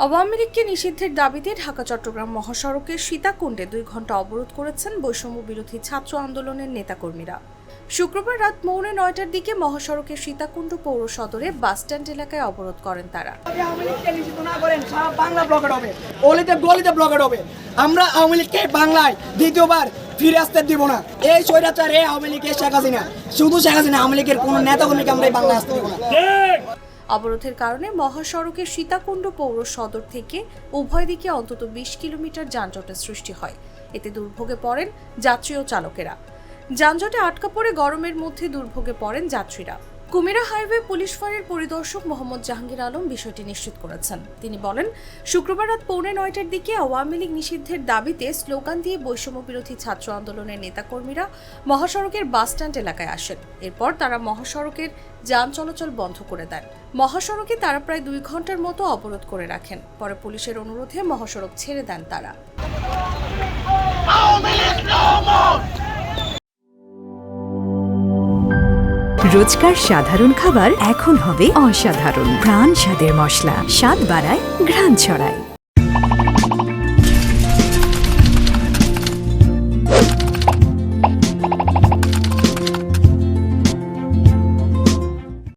আওয়ামী লীগকে নিষিদ্ধের দাবিতে ঢাকা চট্টগ্রাম মহাসড়কের সীতাকুণ্ডে 2 ঘণ্টা অবরোধ করেছেন বৈষম্য বিরোধী ছাত্র আন্দোলনের নেতাকর্মীরা। শুক্রবার রাত 9:45টার দিকে মহাসড়কের সীতাকুণ্ড পৌর সদরে বাসস্ট্যান্ড এলাকায় অবরোধ করেন তারা। আমরা আওয়ামী লীগকে বাংলায় দ্বিতীয়বার ফিরে আসতে দিব না। এই স্বৈরাচার আওয়ামী লীগের শেখ হাসিনা, শুধু শেখ হাসিনা, আওয়ামী লীগের কোনো নেতাকর্মীকে আমরা বাংলায় আসতে দিব না। অবরোধের কারণে মহাসড়কের সীতাকুণ্ড পৌর সদর থেকে উভয় দিকে অন্তত 20 কিলোমিটার যানজটের সৃষ্টি হয়। এতে দুর্ভোগে পড়েন যাত্রী ও চালকেরা। যানজটে আটকা পড়ে গরমের মধ্যে দুর্ভোগে পড়েন যাত্রীরা। কুমিরা হাইওয়ে পুলিশ ফাঁড়ির পরিদর্শক মোহাম্মদ জাহাঙ্গীর আলম বিষয়টি নিশ্চিত করেছেন। তিনি বলেন, শুক্রবার রাত 9:45টার দিকে আওয়ামী লীগ নিষিদ্ধের দাবিতে স্লোগান দিয়ে বৈষম্য বিরোধী ছাত্র আন্দোলনের নেতাকর্মীরা মহাসড়কের বাসস্ট্যান্ড এলাকায় আসেন। এরপর তারা মহাসড়কের যান চলাচল বন্ধ করে দেন। মহাসড়কে তারা প্রায় 2 ঘণ্টার মতো অবরোধ করে রাখেন। পরে পুলিশের অনুরোধে মহাসড়ক ছেড়ে দেন তারা। রোজকার সাধারণ খাবার এখন হবে অসাধারণ। প্রাণ স্বাদের মশলা, স্বাদ বাড়ায়, ঘ্রাণ ছড়ায়।